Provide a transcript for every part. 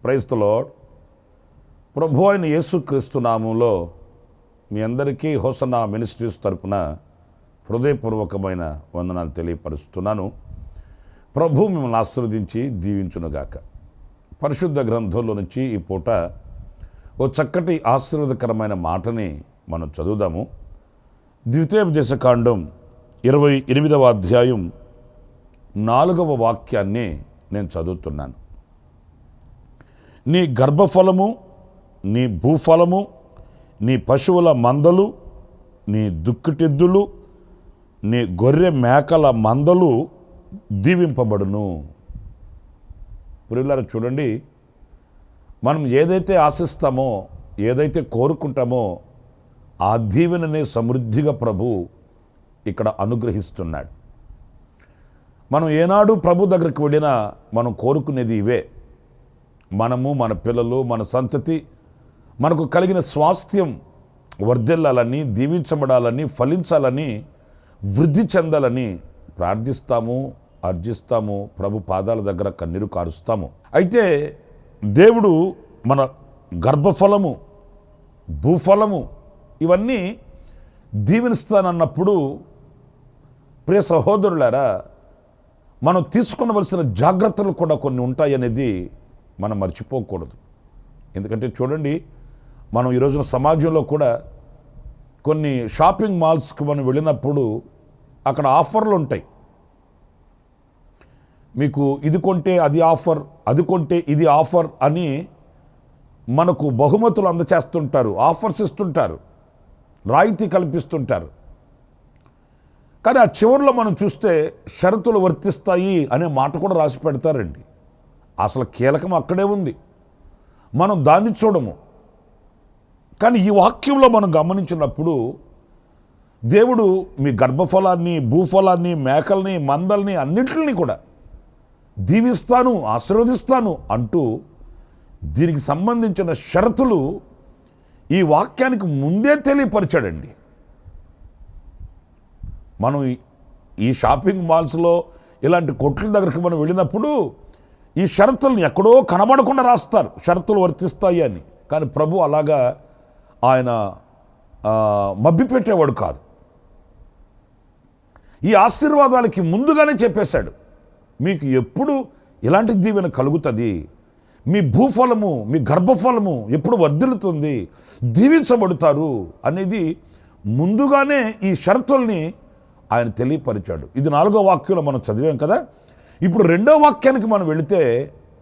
Praise the lord. ప్రభు అయిన యేసుక్రీస్తు నామంలో మీ అందరికీ హోసన్నా మినిస్ట్రీస్ తరపున హృదయపూర్వకమైన వందనాలు తెలియపరుస్తున్నాను. ప్రభు మిమ్మల్ని ఆశీర్వదించి దీవించునుగాక. పరిశుద్ధ గ్రంథంలో నుంచి ఈ పూట ఓ చక్కటి ఆశీర్వాదకరమైన మాటని మనం చదువుదాము. ద్వితీయోపదేశకాండం 28వ అధ్యాయం 4వ వాక్యాన్ని నేను చదువుతున్నాను. నీ గర్భఫలము, నీ భూఫలము, నీ పశువుల మందలు, నీ దుక్కుటెద్దులు, నీ గొర్రె మేకల మందలు దీవింపబడును. ప్రియులారా చూడండి, మనం ఏదైతే ఆశిస్తామో, ఏదైతే కోరుకుంటామో ఆ దీవెననే సమృద్ధిగా ప్రభు ఇక్కడ అనుగ్రహిస్తున్నాడు. మనం ఏనాడు ప్రభు దగ్గరికి వెళ్ళినా మనం కోరుకునేది ఇవే. మనము, మన పిల్లలు, మన సంతతి, మనకు కలిగిన స్వాస్థ్యం వర్ధిల్లాలని, దీవించబడాలని, ఫలించాలని, వృద్ధి చెందాలని ప్రార్థిస్తాము, అర్జిస్తాము. ప్రభు పాదాల దగ్గర కన్నీరు కారుస్తాము. అయితే దేవుడు మన గర్భఫలము, భూఫలము ఇవన్నీ దీవెనిస్తానన్నప్పుడు ప్రియ సహోదరులారా, మనం తీసుకునవలసిన జాగ్రత్తలు కూడా కొన్ని ఉంటాయనేది మనం మర్చిపోకూడదు. ఎందుకంటే చూడండి, మనం ఈరోజున సమాజంలో కూడా కొన్ని షాపింగ్ మాల్స్కి మనం వెళ్ళినప్పుడు అక్కడ ఆఫర్లు ఉంటాయి. మీకు ఇది కొంటే అది ఆఫర్, అది కొంటే ఇది ఆఫర్ అని మనకు బహుమతులు అందచేస్తుంటారు, ఆఫర్స్ ఇస్తుంటారు, రాయితీ కల్పిస్తుంటారు. కానీ ఆ చివరిలో మనం చూస్తే షరతులు వర్తిస్తాయి అనే మాట కూడా రాసి పెడతారండి. అసలు కీలకం అక్కడే ఉంది, మనం దాన్ని చూడము. కానీ ఈ వాక్యంలో మనం గమనించినప్పుడు దేవుడు మీ గర్భఫలాన్ని, భూఫలాన్ని, మేకల్ని, మందల్ని అన్నింటినీ కూడా దీవిస్తాను, ఆశీర్వదిస్తాను అంటూ దీనికి సంబంధించిన షరతులు ఈ వాక్యానికి ముందే తెలియపరిచాడండి. మనం ఈ షాపింగ్ మాల్స్లో ఇలాంటి కొట్ల దగ్గరికి మనం వెళ్ళినప్పుడు ఈ షరతుల్ని ఎక్కడో కనబడకుండా రాస్తారు, షరతులు వర్తిస్తాయి అని. కానీ ప్రభు అలాగా ఆయన మభ్యపెట్టేవాడు కాదు. ఈ ఆశీర్వాదాలకి ముందుగానే చెప్పేశాడు, మీకు ఎప్పుడు ఇలాంటి దీవెన కలుగుతుంది, మీ భూఫలము, మీ గర్భఫలము ఎప్పుడు వర్ధిల్లుతుంది, దీవించబడతారు అనేది ముందుగానే ఈ షరతుల్ని ఆయన తెలియపరిచాడు. ఇది 4వ వాక్యంలో మనం చదివాం కదా. ఇప్పుడు 2వ వాక్యానికి మనం వెళితే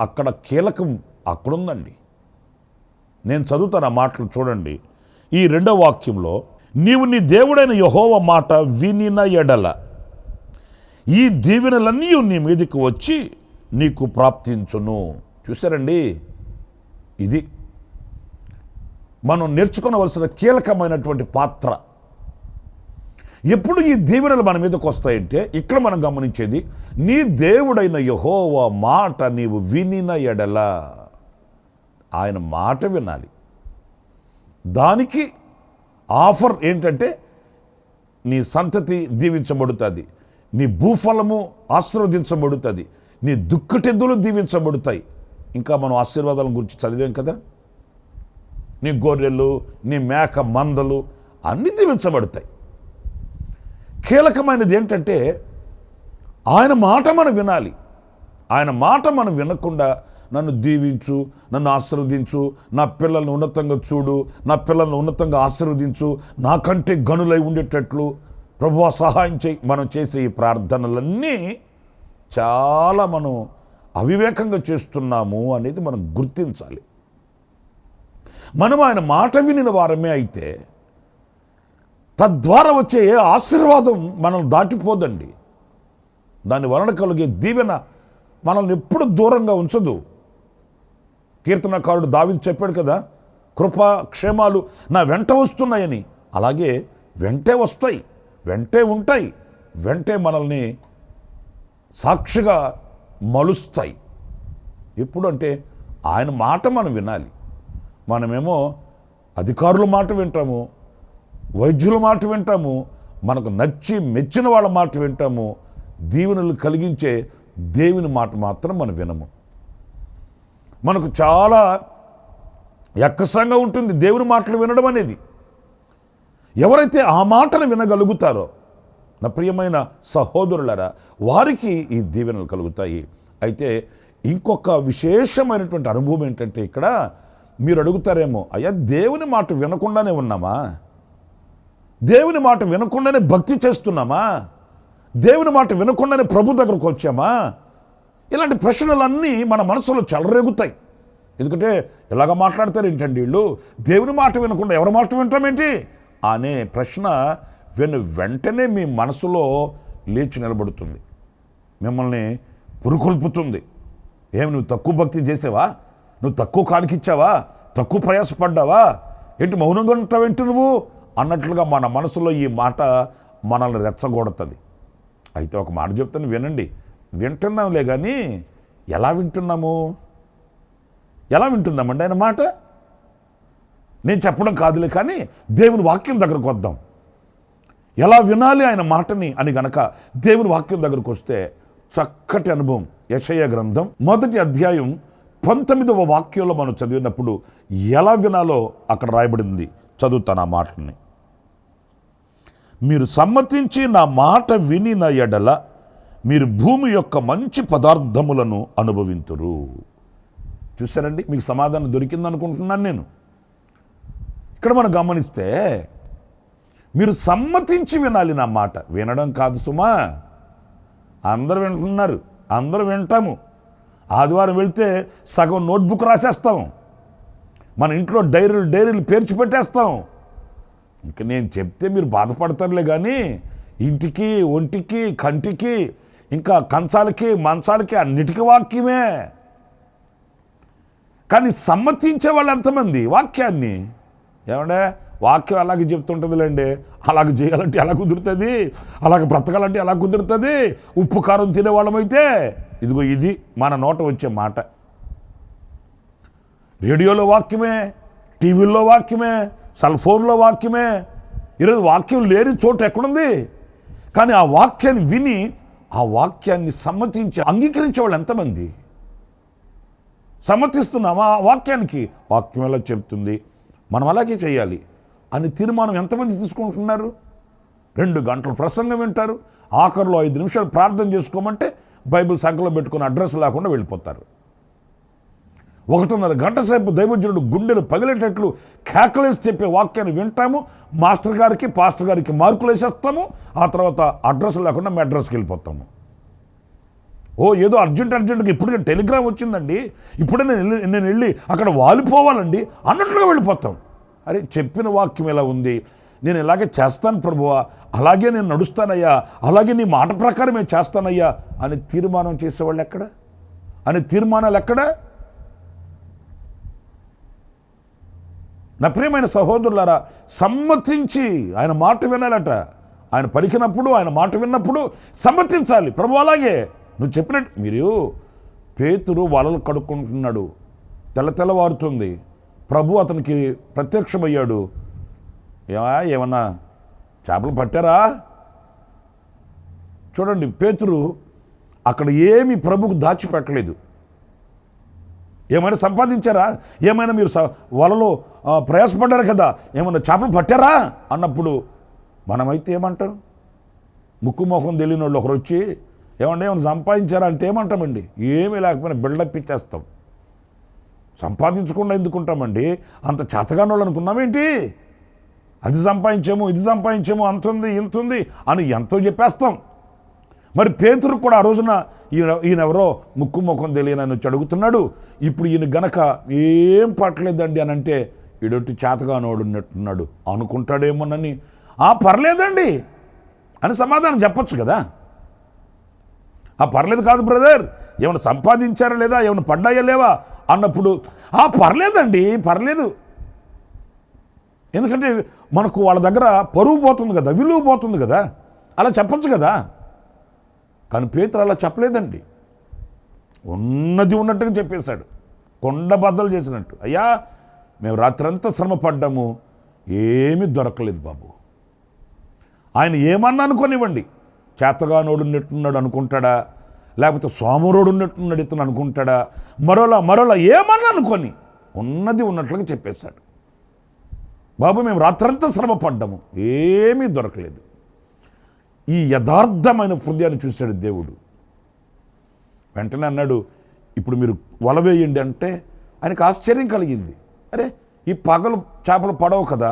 అక్కడ కీలకం అక్కడుందండి. నేను చదువుతాను ఆ మాటలు చూడండి. ఈ 2వ వాక్యంలో, నీవు నీ దేవుడైన యెహోవా మాట వినిన ఎడల ఈ దీవెనలన్నీ నీ మీదకి వచ్చి నీకు ప్రాప్తించును. చూసారండి, ఇది మనం నేర్చుకోవలసిన కీలకమైనటువంటి పాత్ర. ఎప్పుడు ఈ దీవెనలు మన మీదకి వస్తాయంటే ఇక్కడ మనం గమనించేది, నీ దేవుడైన యెహోవా మాట నీవు వినిన ఎడల. ఆయన మాట వినాలి. దానికి ఆఫర్ ఏంటంటే నీ సంతతి దీవించబడుతుంది, నీ భూఫలము ఆశీర్వదించబడుతుంది, నీ దుక్కుటెద్దులు దీవించబడతాయి. ఇంకా మనం ఆశీర్వాదాల గురించి చదివాం కదా. నీ గొర్రెలు, నీ మేక మందలు అన్నీ దీవించబడతాయి. కీలకమైనది ఏంటంటే ఆయన మాట మనం వినాలి. ఆయన మాట మనం వినకుండా నన్ను దీవించు, నన్ను ఆశీర్వదించు, నా పిల్లల్ని ఉన్నతంగా చూడు, నా పిల్లల్ని ఉన్నతంగా ఆశీర్వదించు, నాకంటే గనులై ఉండేటట్లు ప్రభువా సహాయం చేయి, మనం చేసే ఈ ప్రార్థనలన్నీ చాలా మనం అవివేకంగా చేస్తున్నాము అనేది మనం గుర్తించాలి. మనం ఆయన మాట వినిన వారమే అయితే తద్వారా వచ్చే ఏ ఆశీర్వాదం మనం దాటిపోదండి. దాని వలన కలిగే దీవెన మనల్ని ఎప్పుడు దూరంగా ఉంచదు. కీర్తనకారుడు దావీదు చెప్పాడు కదా, కృప క్షేమాలు నా వెంట వస్తున్నాయని. అలాగే వెంటే వస్తాయి, వెంటే ఉంటాయి, వెంటే మనల్ని సాక్షిగా మలుస్తాయి. ఎప్పుడు అంటే ఆయన మాట మనం వినాలి. మనమేమో అధికారుల మాట వింటాము, వైద్యుల మాట వింటాము, మనకు నచ్చి మెచ్చిన వాళ్ళ మాట వింటాము. దీవెనలు కలిగించే దేవుని మాట మాత్రం మనం వినము. మనకు చాలా యక్కసంగా ఉంటుంది దేవుని మాటలు వినడం అనేది. ఎవరైతే ఆ మాటను వినగలుగుతారో నా ప్రియమైన సహోదరులారా, వారికి ఈ దీవెనలు కలుగుతాయి. అయితే ఇంకొక విశేషమైనటువంటి అనుభవం ఏంటంటే, ఇక్కడ మీరు అడుగుతారేమో, అయ్యా దేవుని మాట వినకుండానే ఉన్నామా? దేవుని మాట వినకుండానే భక్తి చేస్తున్నామా? దేవుని మాట వినకుండానే ప్రభు దగ్గరకు వచ్చామా? ఇలాంటి ప్రశ్నలన్నీ మన మనసులో చెలరేగుతాయి. ఎందుకంటే ఇలాగ మాట్లాడతారు ఏంటండి వీళ్ళు, దేవుని మాట వినకుండా ఎవరి మాట వింటామేంటి అనే ప్రశ్న వెంటనే మీ మనసులో లేచి నిలబడుతుంది, మిమ్మల్ని పురుకొల్పుతుంది. ఏమి నువ్వు తక్కువ భక్తి చేసావా? నువ్వు తక్కువ కానికిచ్చావా? తక్కువ ప్రయాసపడ్డావా? ఏంటి మౌనంగా ఉంటావేంటి నువ్వు అన్నట్లుగా మన మనసులో ఈ మాట మనల్ని రెచ్చగొడుతుంది. అయితే ఒక మాట చెప్తాను వినండి. వింటున్నాంలే కానీ ఎలా వింటున్నాము? ఎలా వింటున్నామండి ఆయన మాట? నేను చెప్పడం కాదులే కానీ దేవుని వాక్యం దగ్గరకు వద్దాం. ఎలా వినాలి ఆయన మాటని అని గనక దేవుని వాక్యం దగ్గరకు వస్తే చక్కటి అనుభవం. యెషయా గ్రంథం 1వ అధ్యాయం 19వ వాక్యంలో మనం చదివినప్పుడు ఎలా వినాలో అక్కడ రాయబడింది. చదువుతాను ఆ మాటని. మీరు సమ్మతించి నా మాట వినిన ఎడల మీరు భూమి యొక్క మంచి పదార్థములను అనుభవింతురు. చూసారండి, మీకు సమాధానం దొరికిందనుకుంటున్నాను నేను. ఇక్కడ మనం గమనిస్తే మీరు సమ్మతించి వినాలి నా మాట. వినడం కాదు సుమా, అందరూ వింటున్నారు, అందరూ వింటాము. ఆదివారం వెళ్తే సగం నోట్బుక్ రాసేస్తాం, మన ఇంట్లో డైరీలు పేర్చి పెట్టేస్తాం. ఇంక నేను చెప్తే మీరు బాధపడతారులే కానీ ఇంటికి, ఒంటికి, కంటికి, ఇంకా కంచాలకి, మంచాలకి అన్నిటికీ వాక్యమే. కానీ సమ్మతించే వాళ్ళు ఎంతమంది వాక్యాన్ని? ఏమంటే వాక్యం అలాగే చెప్తుంటుందిలేండి, అలాగ చేయాలంటే ఎలా కుదురుతుంది, అలాగ బ్రతకాలంటే ఎలా కుదురుతుంది? ఉప్పు కారం తినేవాళ్ళమైతే ఇదిగో ఇది మన నోట వచ్చే మాట. రేడియోలో వాక్యమే, టీవీల్లో వాక్యమే, సెల్ ఫోన్లో వాక్యమే. ఈరోజు వాక్యం లేని చోటు ఎక్కడుంది? కానీ ఆ వాక్యాన్ని విని ఆ వాక్యాన్ని సమ్మతించి అంగీకరించే వాళ్ళు ఎంతమంది? సమ్మతిస్తున్నామా ఆ వాక్యానికి? వాక్యం ఎలా చెప్తుంది, మనం అలాగే చేయాలి అని తీర్మానం ఎంతమంది తీసుకుంటున్నారు? 2 గంటలు ప్రసంగం వింటారు, ఆఖరిలో 5 నిమిషాలు ప్రార్థన చేసుకోమంటే బైబిల్ సంఖ్యలో పెట్టుకుని అడ్రస్ లేకుండా వెళ్ళిపోతారు. 1.5 గంట సేపు దైవజనుడు గుండెలు పగిలేటట్లు కేకలేసి చెప్పే వాక్యాన్ని వింటాము, మాస్టర్ గారికి పాస్టర్ గారికి మార్కులు వేసేస్తాము, ఆ తర్వాత అడ్రస్ లేకుండా మీ అడ్రస్కి వెళ్ళిపోతాము. ఏదో అర్జెంటుగా ఇప్పుడే టెలిగ్రామ్ వచ్చిందండి, ఇప్పుడే నేను వెళ్ళి అక్కడ వాలిపోవాలండి అన్నట్లుగా వెళ్ళిపోతాం. అరే, చెప్పిన వాక్యం ఎలా ఉంది? నేను ఇలాగే చేస్తాను ప్రభువా, అలాగే నేను నడుస్తానయ్యా, అలాగే నీ మాట ప్రకారమే చేస్తానయ్యా అని తీర్మానం చేసేవాళ్ళు ఎక్కడ? అని తీర్మానాలు ఎక్కడ? నా ప్రియమైన సహోదరులారా, సమ్మతించి ఆయన మాట వినాలట. ఆయన పలికినప్పుడు, ఆయన మాట విన్నప్పుడు సమ్మతించాలి. ప్రభు అలాగే నువ్వు చెప్పినట్టు. మీరు పేతురు వలలు కడుక్కుంటున్నాడు, తెల్లవారుతుంది, ప్రభు అతనికి ప్రత్యక్షమయ్యాడు. ఏమన్నా చేపలు పట్టారా? చూడండి, పేతురు అక్కడ ఏమి ప్రభుకు దాచిపెట్టలేదు. ఏమైనా సంపాదించారా? ఏమైనా మీరు వలలో ప్రయాసపడ్డారు కదా, ఏమైనా చేపలు పట్టారా అన్నప్పుడు మనమైతే ఏమంటాం? ముక్కు మొహం తెలియని వాళ్ళు ఒకరు వచ్చి ఏమన్నా సంపాదించారా అంటే ఏమంటామండి? ఏమీ లేకపోయినా బిల్డప్ ఇచ్చేస్తాం. సంపాదించకుండా ఎందుకుంటామండి? అంత చేతగాని వాళ్ళు అనుకున్నామేంటి? అది సంపాదించాము, ఇది సంపాదించాము, అంతుంది ఇంతుంది అని ఎంతో చెప్పేస్తాం. మరి పేతురు కూడా ఆ రోజున ఈయనెవరో ముక్కు ముఖం తెలియనని వచ్చి అడుగుతున్నాడు. ఇప్పుడు ఈయన గనక ఏం పట్టలేదండి అని అంటే ఈడొట్టి చేతగానోడు ఉన్నట్టున్నాడు అనుకుంటాడేమోనని, పర్లేదండి అని సమాధానం చెప్పచ్చు కదా. పర్లేదు కాదు బ్రదర్, ఏమైనా సంపాదించారా లేదా, ఏమైనా పడ్డాయా లేవా అన్నప్పుడు పర్లేదండి, పర్లేదు. ఎందుకంటే మనకు వాళ్ళ దగ్గర పరువు పోతుంది కదా, విలువ పోతుంది కదా, అలా చెప్పచ్చు కదా. కానీ పేతురు అలా చెప్పలేదండి. ఉన్నది ఉన్నట్టుగా చెప్పేశాడు, కొండ బద్దలు చేసినట్టు. అయ్యా, మేము రాత్రంతా శ్రమ పడ్డాము, ఏమీ దొరకలేదు బాబు. ఆయన ఏమన్నా అనుకోనివ్వండి, చేతగానోడు ఉన్నట్టున్నాడు అనుకుంటాడా, లేకపోతే సోమరోడు ఉన్నట్టున్నాడు ఇతను అనుకుంటాడా, మరోలా ఏమన్నా అనుకొని ఉన్నది ఉన్నట్లుగా చెప్పేశాడు. బాబు, మేము రాత్రంతా శ్రమ పడ్డాము, ఏమీ దొరకలేదు. ఈ యథార్థమైన హృదయాన్ని చూశాడు దేవుడు. వెంటనే అన్నాడు, ఇప్పుడు మీరు వల వేయండి అంటే ఆయనకు ఆశ్చర్యం కలిగింది. అరే, ఈ పగలు చేపలు పడవు కదా.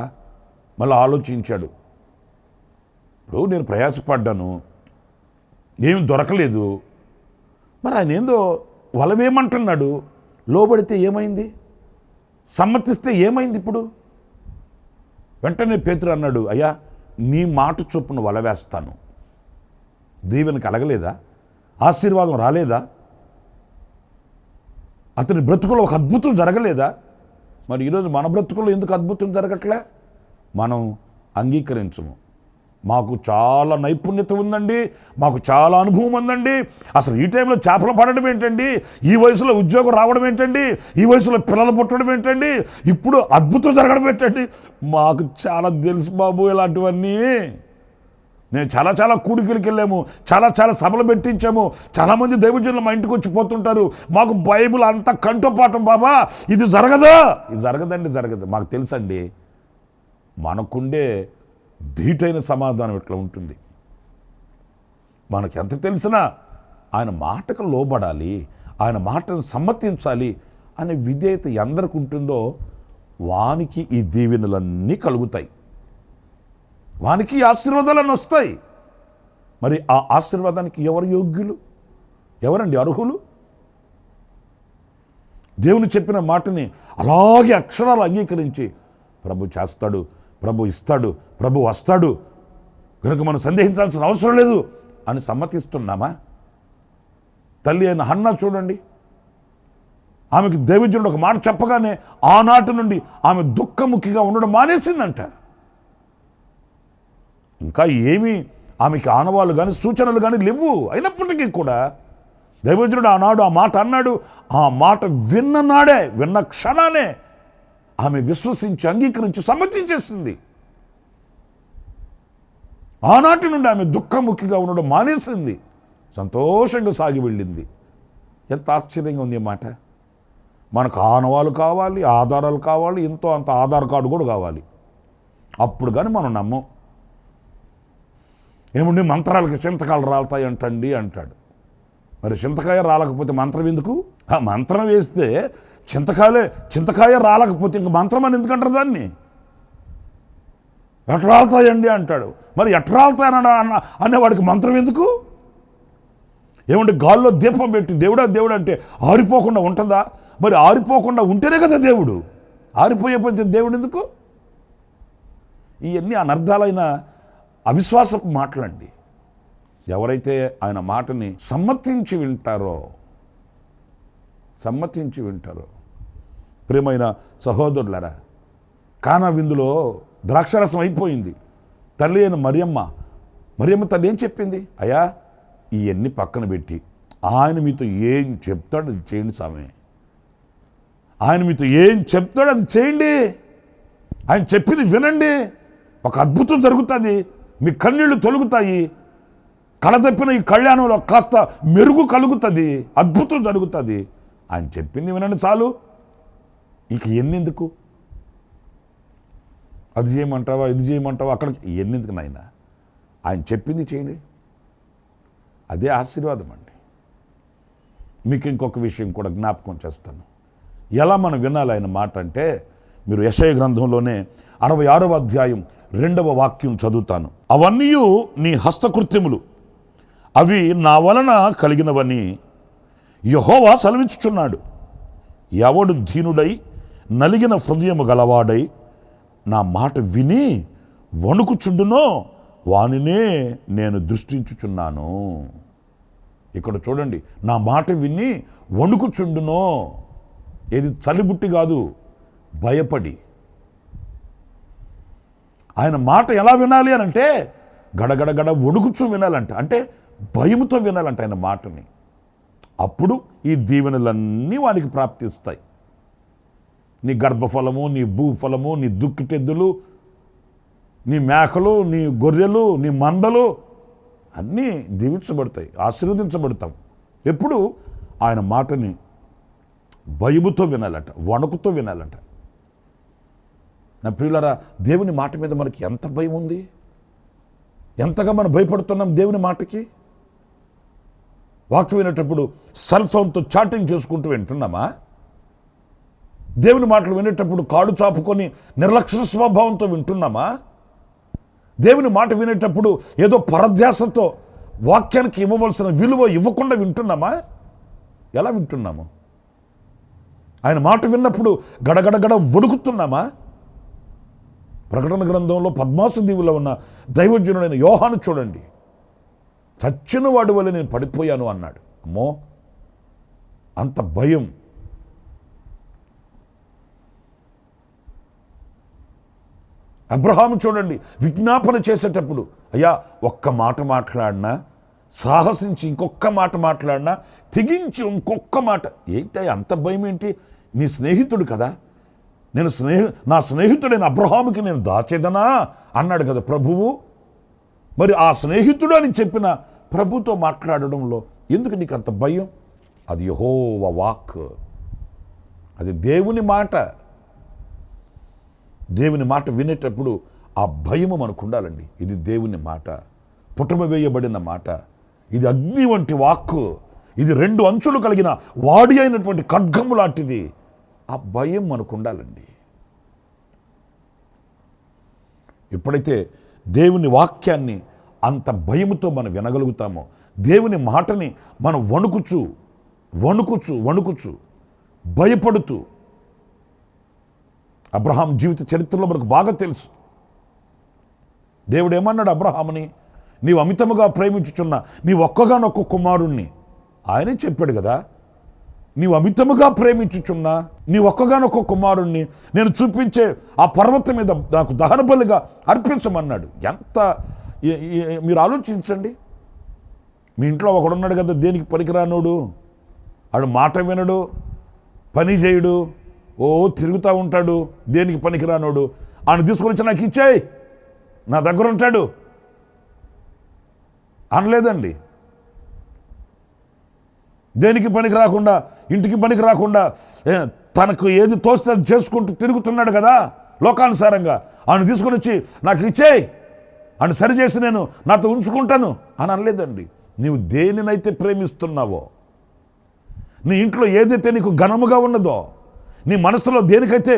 మళ్ళీ ఆలోచించాడు, ఇప్పుడు నేను ప్రయాసపడ్డాను, ఏమి దొరకలేదు, మరి ఆయన ఏందో వల వేయమంటున్నాడు, లోబడితే ఏమైంది, సమ్మతిస్తే ఏమైంది ఇప్పుడు? వెంటనే పేతురు అన్నాడు, అయ్యా, నీ మాట చొప్పున వల వేస్తాను. దీవెన కలగలేదా, ఆశీర్వాదం రాలేదా, అతని బ్రతుకులో ఒక అద్భుతం జరగలేదా? మరి ఈరోజు మన బ్రతుకుల్లో ఎందుకు అద్భుతం జరగట్లే? మనం అంగీకరించము. మాకు చాలా నైపుణ్యత ఉందండి, మాకు చాలా అనుభవం ఉందండి, అసలు ఈ టైంలో చేపలు పడడం ఏంటండి, ఈ వయసులో ఉద్యోగం రావడం ఏంటండి, ఈ వయసులో పిల్లలు పుట్టడం ఏంటండి, ఇప్పుడు అద్భుతం జరగడం ఏంటండి, మాకు చాలా తెలుసు బాబు ఇలాంటివన్నీ. నేను చాలా కూడికలకి వెళ్ళాము, చాలా సభలు పెట్టించాము, చాలామంది దైవజనులు మా ఇంటికి వచ్చి పోతుంటారు, మాకు బైబిల్ అంతా కంఠపాఠం బాబా, ఇది జరగదా? ఇది జరగదు, మాకు తెలుసండి. మనకుండే ధీటైన సమాధానం ఇట్లా ఉంటుంది. మనకు ఎంత తెలిసినా ఆయన మాటకు లోబడాలి, ఆయన మాటను సమ్మతించాలి అనే విధేయత ఎందరికి ఉంటుందో వానికి ఈ దీవెనలన్నీ కలుగుతాయి, వానికి ఆశీర్వాదాలన్నీ వస్తాయి. మరి ఆ ఆశీర్వాదానికి ఎవరు యోగ్యులు, ఎవరండి అర్హులు? దేవుని చెప్పిన మాటని అలాగే అక్షరాలు అంగీకరించి ప్రభు చేస్తాడు, ప్రభు ఇస్తాడు, ప్రభు వస్తాడు కనుక మనం సందేహించాల్సిన అవసరం లేదు అని సమ్మతిస్తున్నామా? తల్లి అయిన హన్నా చూడండి, ఆమెకు దైవజనుడు ఒక మాట చెప్పగానే ఆనాటి నుండి ఆమె దుఃఖముఖిగా ఉండడం మానేసిందంట. ఇంకా ఏమీ ఆమెకి ఆనవాళ్ళు కానీ సూచనలు కానీ లేవు. అయినప్పటికీ కూడా దైవజనుడు ఆనాడు ఆ మాట అన్నాడు. ఆ మాట విన్న క్షణానే ఆమె విశ్వసించి అంగీకరించి సమ్మతించేసింది. ఆనాటి నుండి ఆమె దుఃఖముఖిగా ఉండడం మానేసింది, సంతోషంగా సాగి వెళ్ళింది. ఎంత ఆశ్చర్యంగా ఉంది ఈ మాట. మనకు ఆనవాళ్ళు కావాలి, ఆధారాలు కావాలి, ఎంతో అంత ఆధార్ కార్డు కూడా కావాలి, అప్పుడు కానీ మనం నమ్మం. ఏముండి మంత్రాలకి చింతకాయలు రాలుతాయి అంటాడు. మరి చింతకాయ రాలకపోతే మంత్రం ఎందుకు? ఆ మంత్రం వేస్తే చింతకాయ రాలకపోతే ఇంక మంత్రం అని ఎందుకంటారు దాన్ని? ఎట్లా రాలుతాయండి అంటాడు. మరి ఎట్లా రాలుతాయన అనేవాడికి మంత్రం ఎందుకు? ఏమంటే గాల్లో దీపం పెట్టి దేవుడా అంటే ఆరిపోకుండా ఉంటుందా? మరి ఆరిపోకుండా ఉంటేనే కదా దేవుడు. ఆరిపోయే దేవుడు ఎందుకు? ఇవన్నీ అనర్థాలైన అవిశ్వాసపు మాటలండి. ఎవరైతే ఆయన మాటని సమ్మతించి వింటారో ప్రియమైన సహోదరులరా, కానా విందులో ద్రాక్షరసం అయిపోయింది. తల్లి అయిన మరియమ్మ తల్లి ఏం చెప్పింది? అయ్యా, ఇవన్నీ పక్కన పెట్టి ఆయన మీతో ఏం చెప్తాడు అది చేయండి స్వామి. ఆయన మీతో ఏం చెప్తాడు అది చేయండి, ఆయన చెప్పింది వినండి, ఒక అద్భుతం జరుగుతుంది, మీ కన్నీళ్లు తొలుగుతాయి, కళతప్పిన ఈ కళ్యాణంలో కాస్త మెరుగు కలుగుతుంది, అద్భుతం జరుగుతుంది. ఆయన చెప్పింది వినండి చాలు, ఇంక ఎన్నెందుకు? అది చేయమంటావా, ఇది చేయమంటావా, అక్కడికి ఎన్నెందుకు నాయన? ఆయన చెప్పింది చేయండి, అదే ఆశీర్వాదం అండి. మీకు ఇంకొక విషయం కూడా జ్ఞాపకం చేస్తాను. ఎలా మనం వినాలి ఆయన మాట అంటే, మీరు యెషయా గ్రంథంలోనే 66వ అధ్యాయం 2వ వాక్యం చదువుతాను. అవన్నీ నీ హస్తకృత్యములు, అవి నా వలన కలిగినవని యెహోవా సెలవిచ్చుచున్నాడు. ఎవడు దీనుడై నలిగిన హృదయము గలవాడై నా మాట విని వణుకుచుండునో వానినే నేను దృష్టించుచున్నాను. ఇక్కడ చూడండి, నా మాట విని వణుకుచుండునో. ఏది చలిబుట్టి కాదు, భయపడి. ఆయన మాట ఎలా వినాలి అని అంటే గడగడగడ వణుకుచూ వినాలంట, అంటే భయముతో వినాలంట ఆయన మాటని. అప్పుడు ఈ దీవెనలన్నీ వానికి ప్రాప్తిస్తాయి. నీ గర్భఫలము, నీ భూఫలము, నీ దుక్కిటెద్దులు, నీ మేకలు, నీ గొర్రెలు, నీ మందలు అన్నీ దీవించబడతాయి, ఆశీర్వదించబడతాం. ఎప్పుడు ఆయన మాటని భయముతో వినాలంట, వణుకుతో వినాలంట. నా ప్రియులారా, దేవుని మాట మీద మనకి ఎంత భయం ఉంది, ఎంతగా మనం భయపడుతున్నాం దేవుని మాటకి. వాక్యం వినేటప్పుడు సెల్ ఫోన్తో చాటింగ్ చేసుకుంటూ వింటున్నామా? దేవుని మాటలు వినేటప్పుడు కాడు చాపుకొని నిర్లక్ష్య స్వభావంతో వింటున్నామా? దేవుని మాట వినేటప్పుడు ఏదో పరధ్యాసతో వాక్యానికి ఇవ్వవలసిన విలువ ఇవ్వకుండా వింటున్నామా? ఎలా వింటున్నాము? ఆయన మాట విన్నప్పుడు గడగడగడ వణుకుతున్నామా? ప్రకటన గ్రంథంలో పద్మాసు దీవులో ఉన్న దైవజనుడైన యోహాను చూడండి, చచ్చిన వాడి వల్ల నేను పడిపోయాను అన్నాడు. అమ్మో, అంత భయం. అబ్రహాము చూడండి, విజ్ఞాపన చేసేటప్పుడు, అయ్యా ఒక్క మాట మాట్లాడినా, సాహసించి ఇంకొక్క మాట మాట్లాడినా, తెగించి ఇంకొక్క మాట. ఏంటి అంత భయం ఏంటి? నీ స్నేహితుడు కదా, నా స్నేహితుడైన అబ్రహాముకి నేను దాచేదనా అన్నాడు కదా ప్రభువు. మరి ఆ స్నేహితుడు అని చెప్పిన ప్రభుతో మాట్లాడడంలో ఎందుకు నీకు అంత భయం? అది యెహోవా వాక్, అది దేవుని మాట. దేవుని మాట వినేటప్పుడు ఆ భయము మనకు ఉండాలండి. ఇది దేవుని మాట, పుటమ వేయబడిన మాట. ఇది అగ్ని వంటి వాక్కు, ఇది 2 అంచులు కలిగిన వాడి అయినటువంటి ఖడ్గము లాంటిది. ఆ భయం మనకు ఉండాలండి. ఎప్పుడైతే దేవుని వాక్యాన్ని అంత భయముతో మనం వినగలుగుతామో, దేవుని మాటని మనం వణుకుచు భయపడుతూ. అబ్రహాం జీవిత చరిత్రలో మనకు బాగా తెలుసు. దేవుడు ఏమన్నాడు అబ్రహాముని? నీవు అమితముగా ప్రేమించుచున్న నీ ఒక్కగానొక్క కుమారుణ్ణి, ఆయనే చెప్పాడు కదా, నీవు అమితముగా ప్రేమించుచున్నా నీ ఒక్కగానొక్క కుమారుణ్ణి నేను చూపించే ఆ పర్వతం మీద నాకు దహన బలిగా అర్పించమన్నాడు. ఎంత మీరు ఆలోచించండి. మీ ఇంట్లో ఒకడున్నాడు కదా, దేనికి పనికిరానోడు, ఆడు మాట వినడు, పని చేయడు, తిరుగుతూ ఉంటాడు, దేనికి పనికిరానోడు. ఆయన తీసుకొని వచ్చి నాకు ఇచ్చేయి, నా దగ్గర ఉంటాడు అనలేదండి. దేనికి పనికి రాకుండా, ఇంటికి పనికి రాకుండా తనకు ఏది తోస్తే అది చేసుకుంటూ తిరుగుతున్నాడు కదా లోకానుసారంగా. ఆయన తీసుకొని వచ్చి నాకు ఇచ్చేయి, ఆయన సరిచేసి నేను నాతో ఉంచుకుంటాను అని అనలేదండి. నీవు దేనినైతే ప్రేమిస్తున్నావో, నీ ఇంట్లో ఏదైతే నీకు ఘనముగా ఉన్నదో, నీ మనసులో దేనికైతే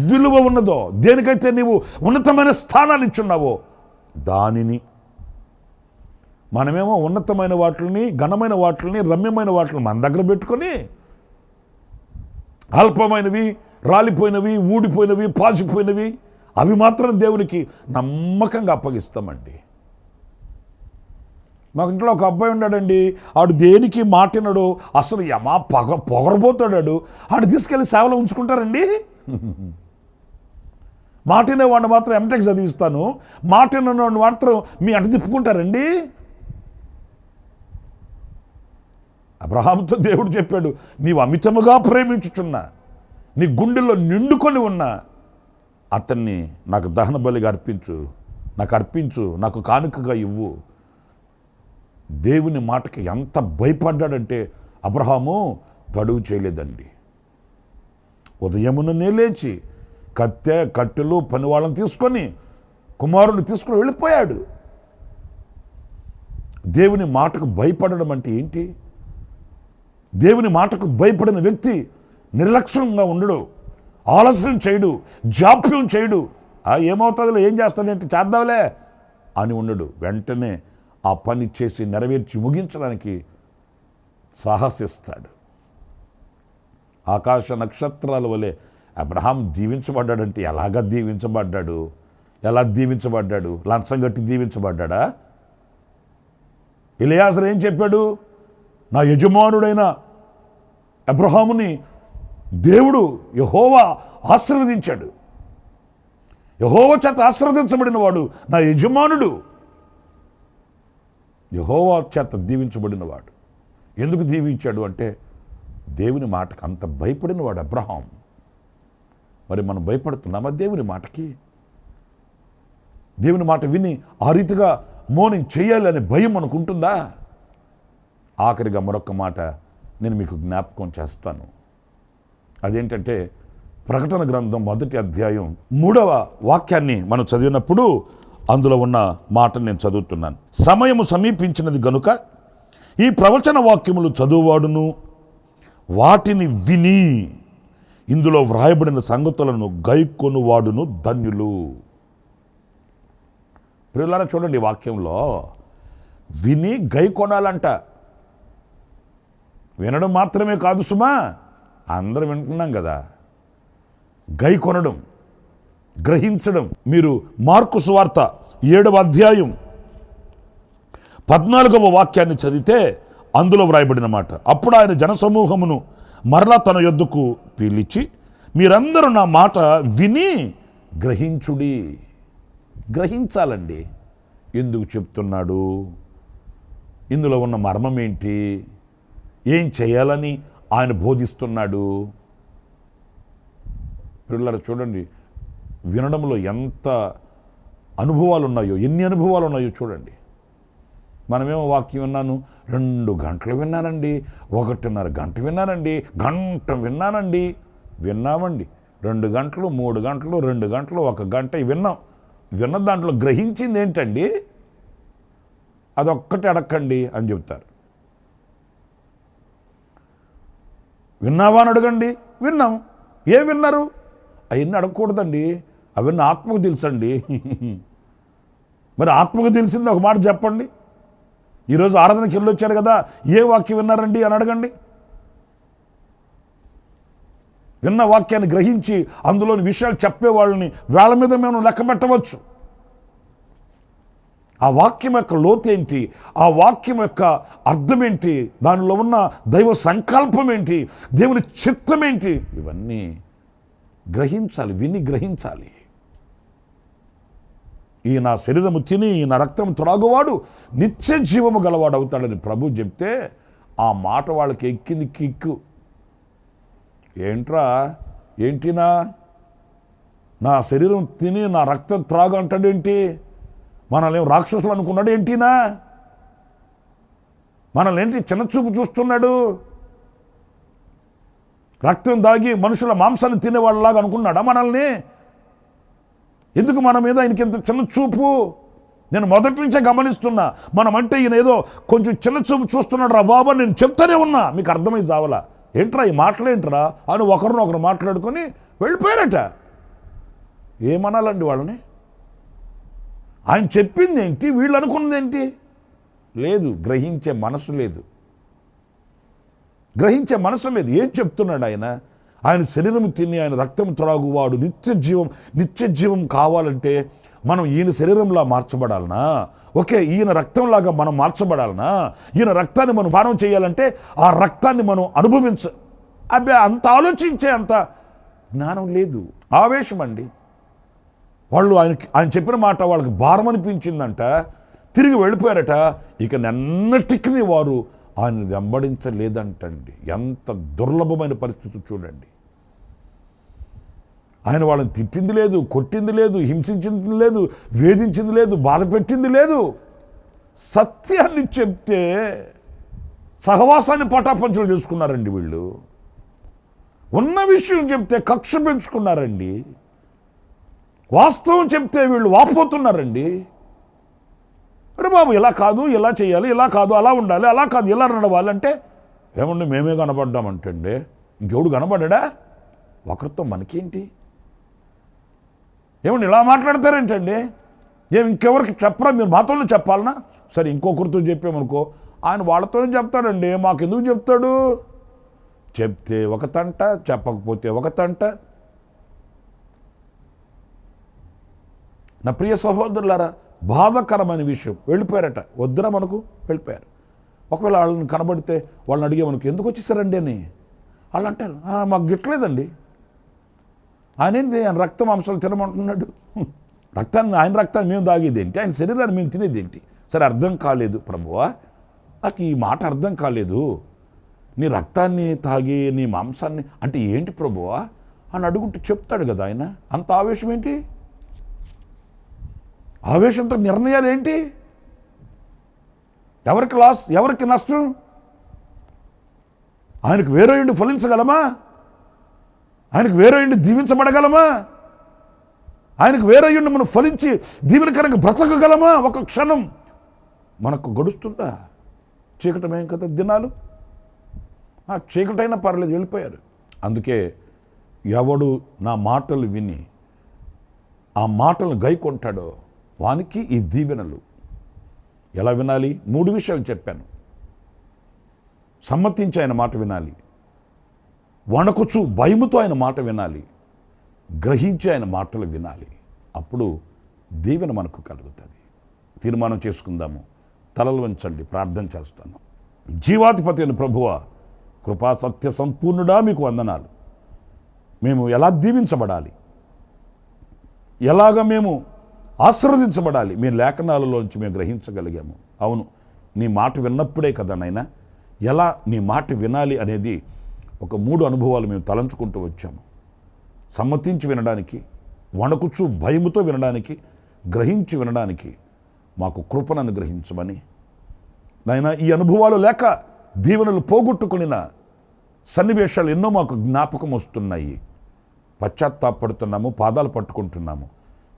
విలువ ఉన్నదో, దేనికైతే నీవు ఉన్నతమైన స్థానాలు ఇచ్చున్నావో దానిని. మనమేమో ఉన్నతమైన వాటిని, ఘనమైన వాటిని, రమ్యమైన వాటిని మన దగ్గర పెట్టుకొని అల్పమైనవి, రాలిపోయినవి, ఊడిపోయినవి, పాసిపోయినవి అవి మాత్రం దేవునికి నమ్మకంగా అప్పగిస్తామండి. మాకు ఇంట్లో ఒక అబ్బాయి ఉన్నాడండి, ఆడు దేనికి మాటినడు, అసలు యమా పొగరబోతాడు. ఆడు తీసుకెళ్ళి సేవలో ఉంచుకుంటారండి. మాటినేవాడిని మాత్రం ఎంటెక్ చదివిస్తాను, మాటినవాడిని మాత్రం మీ అంట తిప్పుకుంటారండి. అబ్రహాముతో దేవుడు చెప్పాడు, నీవు అమితముగా ప్రేమించుచున్నా, నీ గుండెల్లో నిండుకొని ఉన్నా అతన్ని నాకు దహన బలిగా అర్పించు, నాకు కానుకగా ఇవ్వు. దేవుని మాటకి ఎంత భయపడ్డాడంటే అబ్రహాము తడువు చేయలేదండి. ఉదయముననే లేచి కత్తె, కట్టెలు, పనివాళ్ళని తీసుకొని కుమారుని తీసుకుని వెళ్ళిపోయాడు. దేవుని మాటకు భయపడడం అంటే ఏంటి? దేవుని మాటకు భయపడిన వ్యక్తి నిర్లక్ష్యంగా ఉండడు, ఆలస్యం చేయడు, జాప్యం చేయడు. ఏమవుతుందిలే, ఏం చేస్తాడంటే చేద్దాంలే అని ఉండడు. వెంటనే ఆ పని చేసి నెరవేర్చి ముగించడానికి సాహసిస్తాడు. ఆకాశ నక్షత్రాల వలె అబ్రహాం దీవించబడ్డాడంటే ఎలా దీవించబడ్డాడు? లంచం కట్టి దీవించబడ్డా? ఎలియాజరు ఏం చెప్పాడు? నా యజమానుడైన అబ్రహాముని దేవుడు యెహోవా ఆశీర్వదించాడు. యెహోవా చేత ఆశీర్వదించబడిన వాడు నా యజమానుడు, యెహోవా చేత దీవించబడినవాడు. ఎందుకు దీవించాడు అంటే దేవుని మాటకు అంత భయపడినవాడు అబ్రహాం. మరి మనం భయపడుతున్నామా దేవుని మాటకి? దేవుని మాట విని ఆ రీతిగా నేను చేయాలి అనే భయం మనకు ఉంటుందా? ఆఖరిగా మరొక మాట నేను మీకు జ్ఞాపకం చేస్తాను. అదేంటంటే ప్రకటన గ్రంథం 1వ అధ్యాయం 3వ వాక్యాన్ని మనం చదివినప్పుడు అందులో ఉన్న మాటను నేను చదువుతున్నాను. సమయము సమీపించినది గనుక ఈ ప్రవచన వాక్యములు చదువువాడును వాటిని విని ఇందులో వ్రాయబడిన సంగతులను గైకొనువాడును ధన్యులు. ప్రియులారా చూడండి, వాక్యంలో విని గైకొనాలంట. వినడం మాత్రమే కాదు సుమా, అందరం వింటున్నాం కదా. గైకొనడం, గ్రహించడం. మీరు మార్కు సువార్త 7వ అధ్యాయం 14వ వాక్యాన్ని చదివితే అందులో వ్రాయబడిన మాట, అప్పుడు ఆయన జనసమూహమును మరలా తన యొద్దకు పిలిచి, మీరందరూ నా మాట విని గ్రహించుడి. గ్రహించాలండి. ఎందుకు చెప్తున్నాడు, ఇందులో ఉన్న మర్మం ఏంటి, ఏం చేయాలని ఆయన బోధిస్తున్నాడు. పిల్లలు చూడండి, వినడంలో ఎంత అనుభవాలు ఉన్నాయో, ఎన్ని అనుభవాలు ఉన్నాయో చూడండి. మనమేమో వాక్యం విన్నాను, 2 గంటలు విన్నానండి, 1.5 గంట విన్నానండి, గంట విన్నానండి. విన్నామండి, 2 గంటలు, 3 గంటలు, 2 గంటలు, 1 గంట విన్నాం. విన్న దాంట్లో గ్రహించింది ఏంటండి? అదొక్కటి అడగండి అని చెప్తారు. విన్నావా అని అడగండి. విన్నాం. ఏం విన్నారు? అవన్నీ అడగకూడదండి, అవన్నీ ఆత్మకు తెలుసండి. మరి ఆత్మకు తెలిసింది ఒక మాట చెప్పండి. ఈరోజు ఆరాధనకి వెళ్ళొచ్చారు కదా, ఏ వాక్యం విన్నారండి అని అడగండి. విన్న వాక్యాన్ని గ్రహించి అందులోని విషయాలు చెప్పే వాళ్ళని వేళ మీద మేము లెక్క పెట్టవచ్చు. ఆ వాక్యం యొక్క లోతేంటి, ఆ వాక్యం యొక్క అర్థం ఏంటి, దానిలో ఉన్న దైవ సంకల్పం ఏంటి, దేవుని చిత్తం ఏంటి, ఇవన్నీ గ్రహించాలి, విని గ్రహించాలి. ఈ నా శరీరము తిని ఈ నా రక్తం త్రాగువాడు నిత్య జీవము గలవాడు అవుతాడని ప్రభు చెప్తే ఆ మాట వాళ్ళకి ఎక్కింది కిక్కు. ఏంట్రా, ఏంటినా నా శరీరం తిని నా రక్తం త్రాగు అంటాడేంటి? మనల్ని ఏం రాక్షసులు అనుకున్నాడు ఏంటినా? మనల్ని ఏంటి చిన్నచూపు చూస్తున్నాడు? రక్తం దాగి మనుషుల మాంసాన్ని తినేవాళ్ళలాగా అనుకున్నాడా మనల్ని? ఎందుకు మన మీద ఆయనకి ఇంత చిన్న చూపు? నేను మొదటి నుంచే గమనిస్తున్నా. మనం అంటే ఈయన ఏదో కొంచెం చిన్న చూపు చూస్తున్నాడు రా బాబా, నేను చెప్తానే ఉన్నా, మీకు అర్థమై చావలా. ఏంట్రా ఈ మాటలేంట్రా అని ఒకరినొకరు మాట్లాడుకొని వెళ్ళిపోయారట. ఏమనాలండి వాళ్ళని? ఆయన చెప్పింది ఏంటి, వీళ్ళు అనుకున్నది ఏంటి? లేదు, గ్రహించే మనసు లేదు. గ్రహించే మనసు లేదు. ఏం చెప్తున్నాడు ఆయన? ఆయన శరీరం తిని ఆయన రక్తం త్రాగువాడు నిత్య జీవం కావాలంటే మనం ఈయన శరీరంలా మార్చబడాలనా? ఓకే, ఈయన రక్తంలాగా మనం మార్చబడాలనా? ఈయన రక్తాన్ని మనం పానం చేయాలంటే ఆ రక్తాన్ని మనం అబ్బే అంత ఆలోచించే అంత జ్ఞానం లేదు. ఆవేశం అండి. వాళ్ళు ఆయన చెప్పిన మాట వాళ్ళకి భారం అనిపించిందంట, తిరిగి వెళ్ళిపోయారట. ఇక నెన్నటికి వారు ఆయన వెంబడించలేదంటండి. ఎంత దుర్లభమైన పరిస్థితి చూడండి. ఆయన వాళ్ళని తిట్టింది లేదు, కొట్టింది లేదు, హింసించింది లేదు, వేధించింది లేదు, బాధ పెట్టింది లేదు. సత్యాన్ని చెప్తే సహవాసాన్ని పటాపంచలు చేసుకున్నారండి వీళ్ళు. ఉన్న విషయం చెప్తే కక్ష పెంచుకున్నారండి. వాస్తవం చెప్తే వీళ్ళు వాపోతున్నారండి. అరే బాబు, ఇలా కాదు, ఇలా చేయాలి, ఇలా కాదు, అలా ఉండాలి, అలా కాదు, ఇలా నడవాలంటే ఏమండి మేమే కనపడ్డామంటండి. ఇంకెవడు కనపడ్డా? ఒకరితో మనకేంటి? ఏమండి ఇలా మాట్లాడతారేంటండి? ఇంకెవరికి చెప్పరా? మీరు మాతోనే చెప్పాలనా? సరే, ఇంకొకరితో చెప్పామనుకో, ఆయన వాళ్ళతోనే చెప్తాడండి. మాకెందుకు చెప్తాడు? చెప్తే ఒక తంట, చెప్పకపోతే ఒక తంట. నా ప్రియ సహోదరులారా, బాధాకరమైన విషయం. వెళ్ళిపోయారట. వద్దురా మనకు, వెళ్ళిపోయారు. ఒకవేళ వాళ్ళని కనబడితే వాళ్ళని అడిగేమనుకో ఎందుకు వచ్చేసారండి అని వాళ్ళు అంటారు, మాకు గిట్టలేదండి. ఆయన ఏంది ఆయన రక్త మాంసాలు తినమంటున్నాడు, ఆయన రక్తాన్ని మేము తాగేది ఏంటి, ఆయన శరీరాన్ని మేము తినేది ఏంటి? సరే అర్థం కాలేదు ప్రభువా, నాకు ఈ మాట అర్థం కాలేదు, నీ రక్తాన్ని తాగి నీ మాంసాన్ని అంటే ఏంటి ప్రభువా అని అడుగుంటూ చెప్తాడు కదా ఆయన. అంత ఆవేశం ఏంటి? ఆవేశంతో నిర్ణయాలు ఏంటి? ఎవరికి లాస్, ఎవరికి నష్టం? ఆయనకు వేరే ఇండి ఫలించగలమా? ఆయనకు వేరే ఇండి దీవించబడగలమా? ఆయనకు వేరే ఇండి మనం ఫలించి దీవెనకరంగా బ్రతకగలమా? ఒక క్షణం మనకు గడుస్తుందా? చీకటమేం కదా దినాలు, చీకటైనా పర్లేదు వెళ్ళిపోయారు. అందుకే ఎవడు నా మాటలు విని ఆ మాటలను గైకొంటాడో వానికి ఈ దీవెనలు. ఎలా వినాలి? 3 విషయాలు చెప్పాను. సమ్మతించి ఆయన మాట వినాలి, వణకుచు భయముతో ఆయన మాట వినాలి, గ్రహించి ఆయన మాటలు వినాలి. అప్పుడు దీవెన మనకు కలుగుతుంది. తీర్మానం చేసుకుందాము. తలలు వంచండి, ప్రార్థన చేస్తాను. జీవాధిపతి అయిన ప్రభువా, కృపా సత్య సంపూర్ణుడా మీకు వందనాలు. మేము ఎలా దీవించబడాలి, ఎలాగ మేము ఆశీర్వదించబడాలి మీ లేఖనాలలోంచి మేము గ్రహించగలిగాము. అవును, నీ మాట విన్నప్పుడే కదా నాయనా ఎలా నీ మాట వినాలి అనేది ఒక 3 అనుభవాలు మేము తలంచుకుంటూ వచ్చాము. సమ్మతించి వినడానికి, వణకుచు భయముతో వినడానికి, గ్రహించి వినడానికి మాకు కృపను అనుగ్రహించమని నాయనా. ఈ అనుభవాలు లేక దీవెనలు పోగొట్టుకునిన సన్నివేశాలు ఎన్నో మాకు జ్ఞాపకం వస్తున్నాయి. పశ్చాత్తాపడుతున్నాము, పాదాలు పట్టుకుంటున్నాము.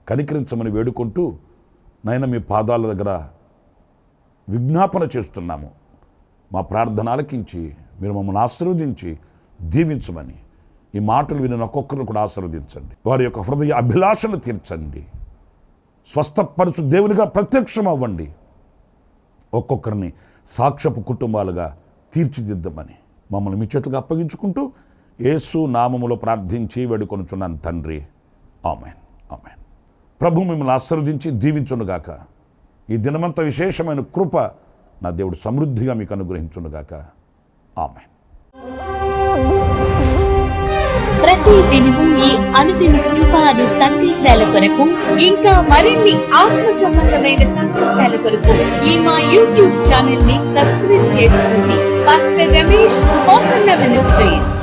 కనికరించమని వేడుకుంటూ నాయన మీ పాదాల దగ్గర విజ్ఞాపన చేస్తున్నాము. మా ప్రార్థన ఆలకించి మీరు మమ్మల్ని ఆశీర్వదించి దీవించమని, ఈ మాటలు విని ఒక్కొక్కరిని కూడా ఆశీర్వదించండి. వారి యొక్క హృదయ అభిలాషను తీర్చండి. స్వస్థపరచు దేవునిగా ప్రత్యక్షం అవ్వండి. ఒక్కొక్కరిని సాక్ష్యపు కుటుంబాలుగా తీర్చిదిద్దమని మమ్మల్ని మీ చేతులకు అప్పగించుకుంటూ యేసు నామములో ప్రార్థించి వేడుకొనుచున్నాను తండ్రి. ఆమేన్, ఆమేన్. ప్రభు మిమ్మల్ని ఆశీర్వదించి దీవించునుగాక. ఈ దినమంతా విశేషమైన కృప నా దేవుడు సమృద్ధిగా మీకు అనుగ్రహించునుగాక. ఆమేన్. ప్రతి దినము ఈ అనుదిన కృపాను సందేశాల కొరకు ఇంకా మరిన్ని ఆత్మ సంబంధమైన సందేశాల కొరకు ఈ మా యూట్యూబ్ ఛానల్ ని సబ్స్క్రైబ్ చేసుకోండి. Pastor Ramesh ministries.